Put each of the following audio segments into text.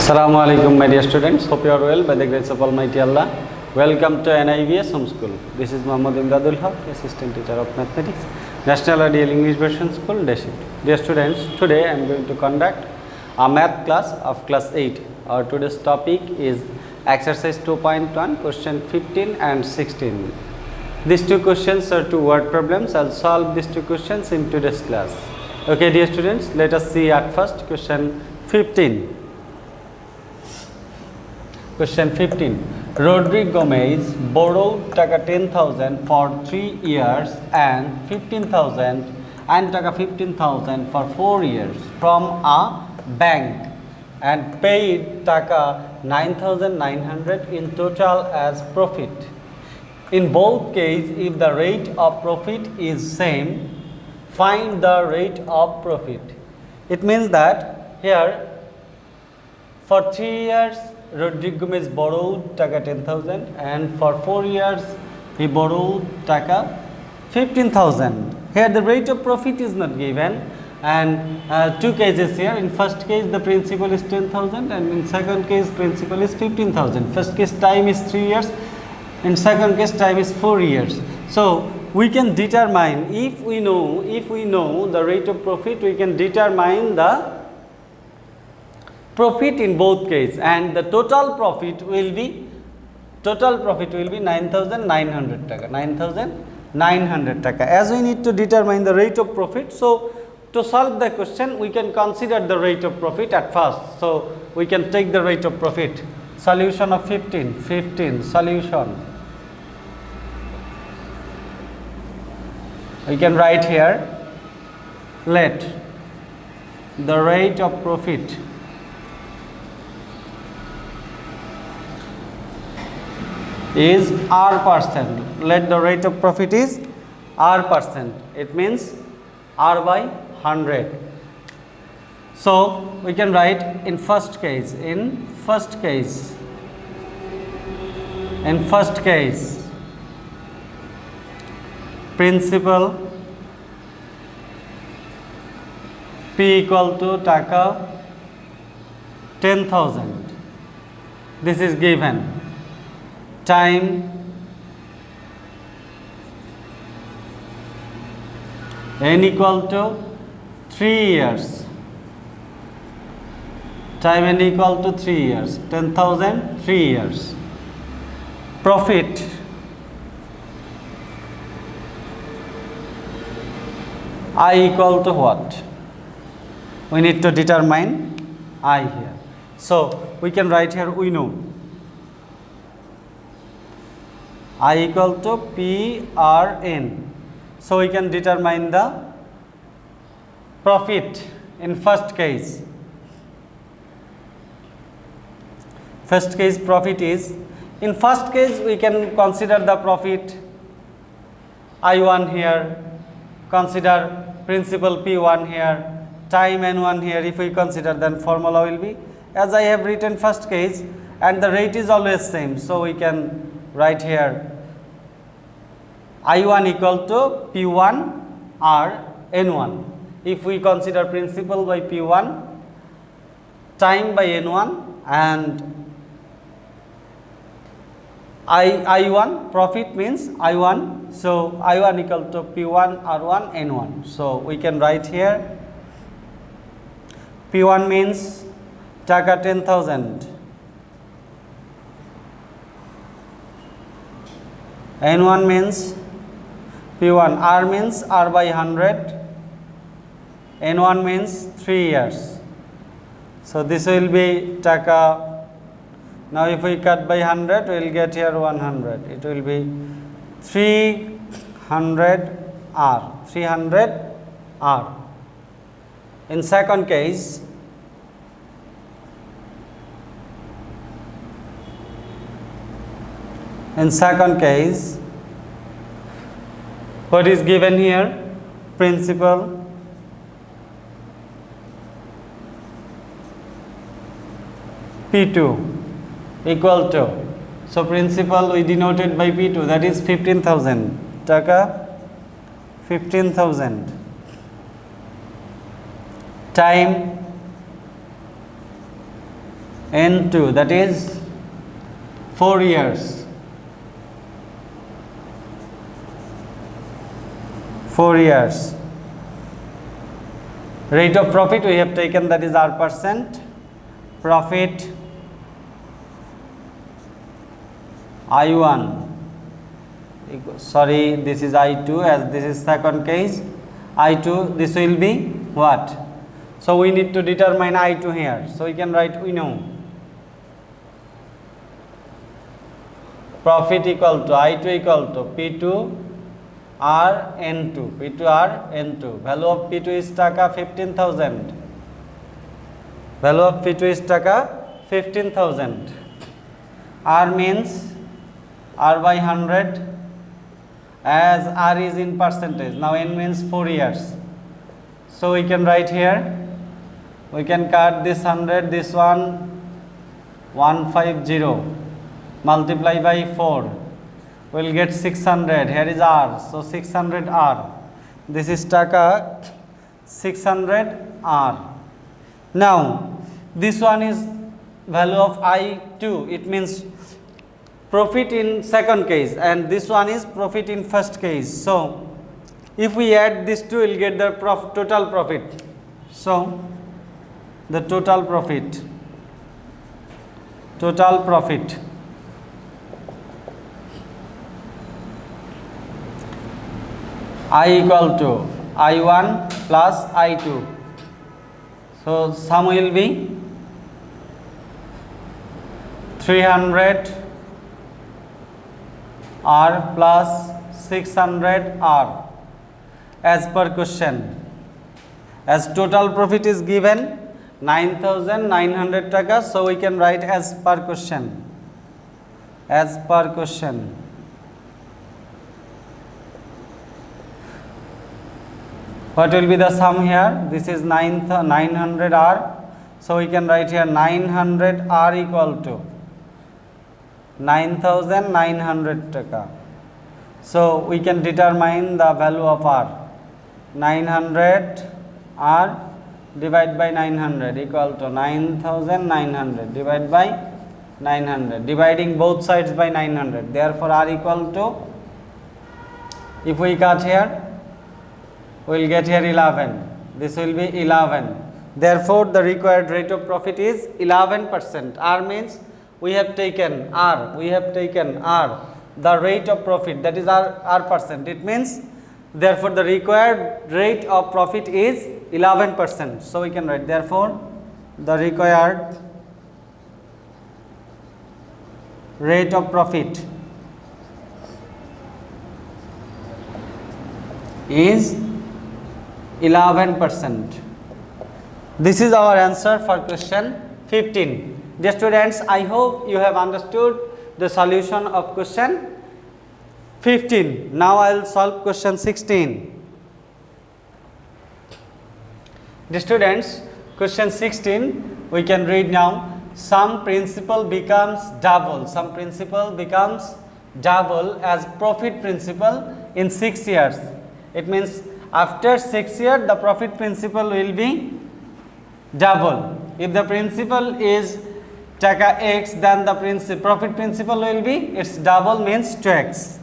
Assalamu alaikum my dear students, hope you are well by the grace of Almighty Allah. Welcome to NIVS Home School. This is Muhammad Emdadul, Assistant Teacher of Mathematics, National Ideal English Version School, Day Shift. Dear students, today I am going to conduct a math class of class 8. Our today's topic is Exercise 2.1, question 15 and 16. These two questions are two word problems. I will solve these two questions in today's class. Okay dear students, let us see at first question 15. Question 15. Rodrigo Gomez borrowed taka 10,000 for 3 years and 15,000 and taka 15,000 for 4 years from a bank and paid taka 9,900 in total as profit. In both cases, if the rate of profit is same, find the rate of profit. It means that here for 3 years Rodrigo Gomez borrowed taka 10,000 and for 4 years he borrowed taka 15,000. Here the rate of profit is not given, and two cases here. In first case the principal is 10,000 and in second case principal is 15,000. First case time is 3 years, in second case time is 4 years. So we can determine, if we know the rate of profit, we can determine the profit in both cases, and the total profit will be 9,900 taka. 9,900 taka. As we need to determine the rate of profit, so to solve the question we can consider the rate of profit at first. So we can take the rate of profit. Solution of 15 solution. We can write here, let the rate of profit is R%. Let the rate of profit is R%. It means R by 100. So we can write in first case principal P equal to taka 10,000. This is given. Time n equal to 3 years. Time n equal to 3 years. 10,000 3 years. Profit I equal to what? We need to determine I here. So we can write here, we know I equal to PRN. So we can determine the profit in first case. First case profit is, in first case we can consider the profit I1 here, consider principal P1 here, time N1 here. If we consider, then formula will be as I have written first case, and the rate is always same. So we can write here I1 equal to P1 R N1. If we consider principal by P1, time by N1, and I1 profit means I1. So I1 equal to P1 R1 N1. So we can write here P1 means taka 10,000. N1 means P1, R means R by 100, N1 means 3 years. So this will be taka. Now if we cut by 100, we will get here 100. It will be 300 R. 300 R. In second case, what is given here? Principal P2 equal to, so principal we denoted by P2, that is 15,000 taka 15,000. Time N2, that is 4 years. 4 years. Rate of profit we have taken, that is R%. Profit I1, sorry, this is I2, as this is second case. I2, this will be what? So we need to determine I2 here. So we can write, we know profit equal to I2 equal to P2 R N2. P2 R N2. Value of P2 is taka 15,000. Value of P2 is taka 15,000. R means R by 100, as R is in percentage. Now N means 4 years. So we can write here, we can cut this 100, this one 150, multiply by 4, we will get 600. Here is R, so 600 R. This is taka 600 R. Now this one is value of I2, it means profit in second case, and this one is profit in first case. So if we add these two, we will get the total profit. So the total profit I equal to I1 plus I2. So sum will be 300 R plus 600 R as per question. As total profit is given 9,900 taka, so we can write as per question. As per question. What will be the sum here? This is 900 R, so we can write here 900 R equal to 9,900 taka. So we can determine the value of R. 900 R divided by 900 equal to 9,900 divided by 900, dividing both sides by 900. Therefore R equal to, if we cut here, we will get here 11. This will be 11. Therefore the required rate of profit is 11%. R means we have taken R, the rate of profit, that is R%. It means therefore the required rate of profit is 11%. So we can write, therefore the required rate of profit is 11%. This is our answer for question 15. Dear students, I hope you have understood the solution of question 15. Now I will solve question 16. Dear students, question 16 we can read now. Some principal becomes double. Some principal becomes double as profit principal in 6 years. It means after 6 years the profit principal will be double. If the principal is taka x, then the profit principal will be its double, means 2x,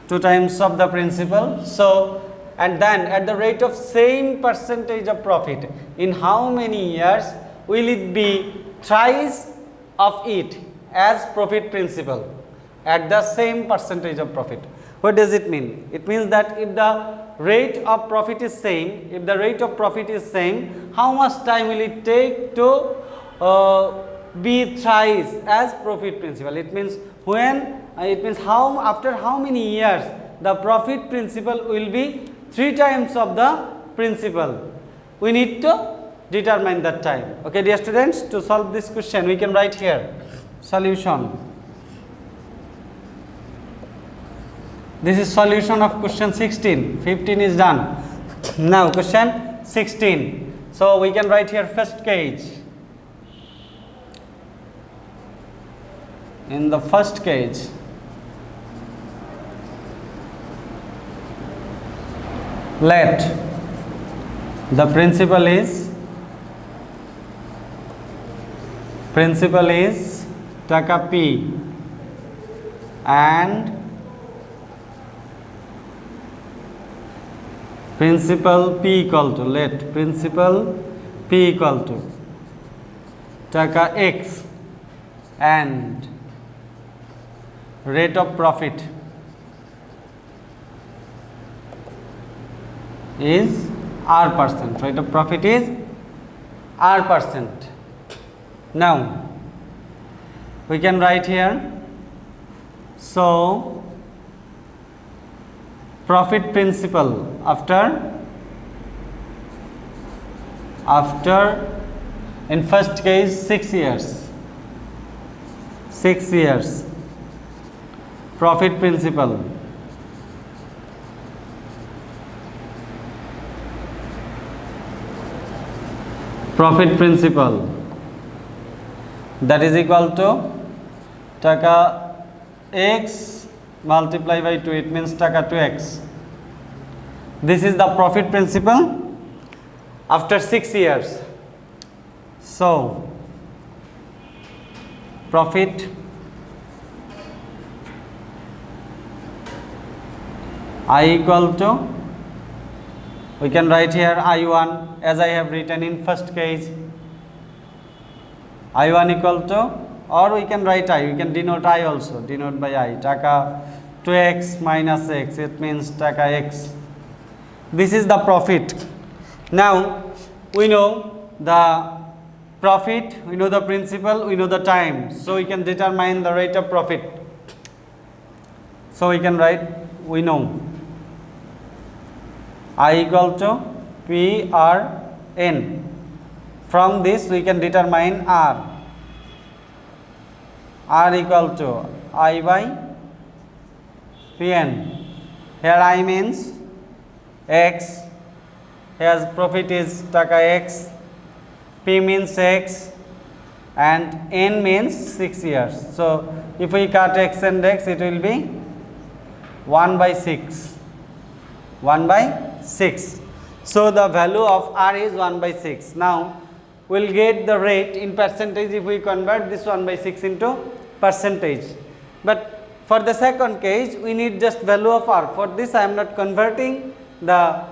2 times of the principal. So and then at the rate of same percentage of profit, in how many years will it be thrice of it as profit principal at the same percentage of profit? What does it mean? It means that if the rate of profit is same, how much time will it take to be thrice as profit principal? It means after how many years the profit principal will be 3 times of the principal. We need to determine that time. Okay, dear students, to solve this question we can write here solution. This is solution of question 16. 15 is done. Now question 16. So we can write here first case. In the first case, let the principal is Principal is taka P and principal P equal to, let principal P equal to taka X and rate of profit is R%. Rate of profit is R%. Now we can write here, so profit principal after in first case 6 years, profit principal that is equal to taka X multiply by 2, it means taka 2X. This is the profit principal after 6 years. So profit I equal to, we can write here I1 as I have written in first case, I1 equal to, or we can write I, we can denote I also, denote by I, taka 2X minus X, it means taka X. This is the profit. Now we know the profit, we know the principal, we know the time, so we can determine the rate of profit. So we can write, we know I equal to PRN. From this we can determine R equal to I by PN. Here I means X, here profit is taka X, P means X and N means 6 years. So if we cut X and X, it will be 1 by 6. 1 by 6. So the value of R is 1 by 6. Now we will get the rate in percentage if we convert this 1 by 6 into percentage. But for the second case, we need just value of R. For this I am not converting the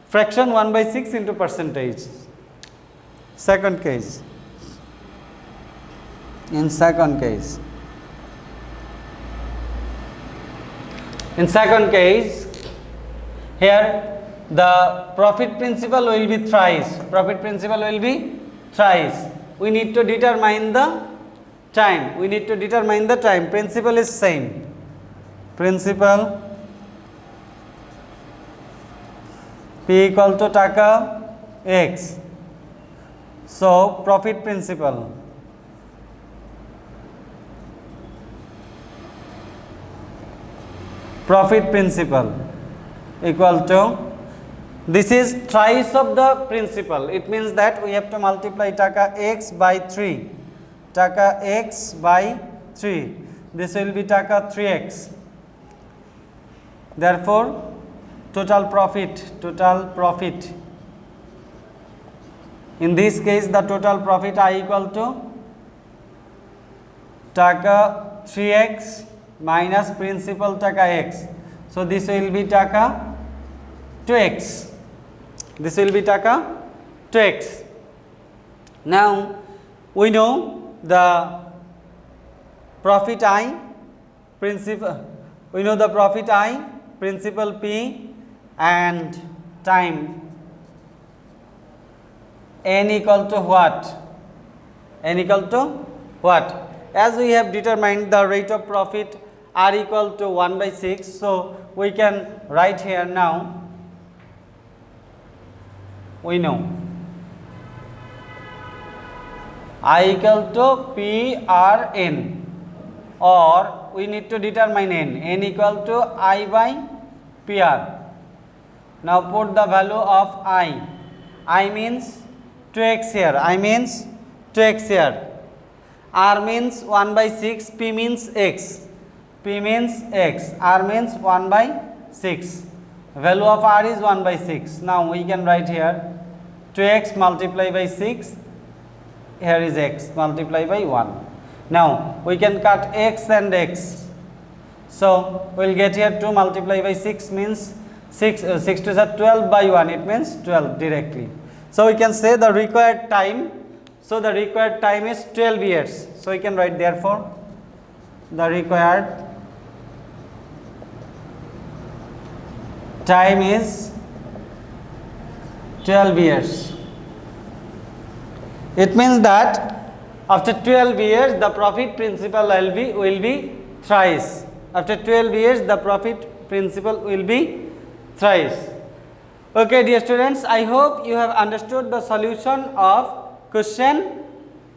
fraction 1 by 6 into percentage. Second case. In second case, here the profit principal will be thrice. We need to determine the time. Principal is same. Principal P equal to taka X. So profit principal equal to, this is thrice of the principal. It means that we have to multiply taka X by 3. This will be taka 3X. Therefore total profit, in this case the total profit I equal to taka 3X minus principal taka X. So this will be taka 2X. Now we know the profit I, principal P and time N equal to what? As we have determined the rate of profit R equal to 1 by 6, so we can write here now, we know I equal to PRN, or we need to determine N equal to I by PR. Now put the value of I means 2X here, R means 1 by 6, P means X, R means 1 by 6, value of R is 1 by 6. Now we can write here 2X multiply by 6 here is x, multiply by 1. Now we can cut x and x. So we will get here 2 multiply by 6 means 6 to the 12 by 1, it means 12 directly. So we can say the required time. So the required time is 12 years. So we can write therefore the required time is 12 years. It means that after 12 years the profit principal will be thrice. After 12 years the profit principal will be thrice. Okay, dear students, I hope you have understood the solution of question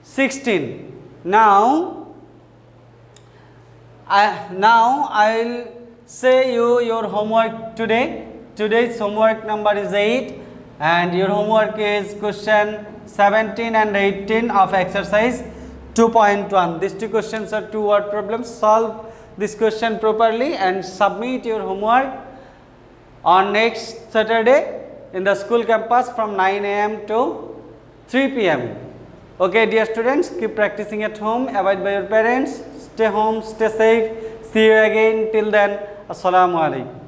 16. Now I will say you your homework today. Today's homework number is 8 and your homework is question 17 and 18 of exercise 2.1. These two questions are 2 word problems. Solve this question properly and submit your homework on next Saturday in the school campus from 9 a.m. to 3 p.m. Okay, dear students, keep practicing at home, abide by your parents, stay home, stay safe. See you again. Till then, Assalamu alaikum.